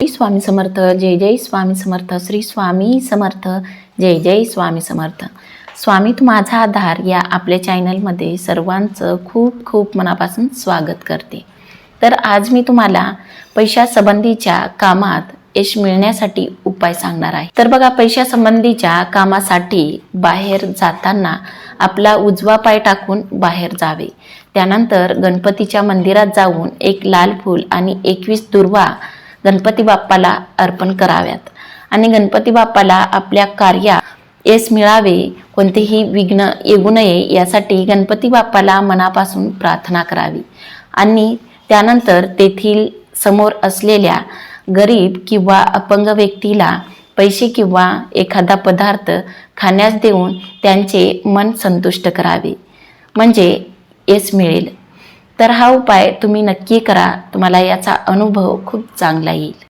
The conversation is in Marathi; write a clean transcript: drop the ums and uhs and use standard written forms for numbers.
स्वामी समर्थ, जय जय स्वामी समर्थ, श्री स्वामी समर्थ, जय जय स्वामी समर्थ। स्वामी तू माझा आधार या आपल्या चॅनलमध्ये सर्वांचं खूप खूप मनापासून स्वागत करते। तर आज मी तुम्हाला पैशासंबंधीच्या कामात यश मिळण्यासाठी उपाय सांगणार आहे। तर बघा, पैशासंबंधीच्या कामासाठी बाहेर जाताना आपला उजवा पाय टाकून बाहेर जावे। त्यानंतर गणपतीच्या मंदिरात जाऊन एक लाल फूल आणि 21 दुर्वा गणपती बाप्पाला अर्पण कराव्यात आणि गणपती बाप्पाला आपल्या कार्यात यश मिळावे, कोणतेही विघ्न येऊ नये यासाठी गणपती बाप्पाला मनापासून प्रार्थना करावी आणि त्यानंतर तेथील समोर असलेल्या गरीब किंवा अपंग व्यक्तीला पैसे किंवा एखादा पदार्थ खाण्यास देऊन त्यांचे मन संतुष्ट करावे, म्हणजे यश मिळेल। तर हा उपाय तुम्ही नक्की करा, तुम्हाला याचा अनुभव खूप चांगला येईल।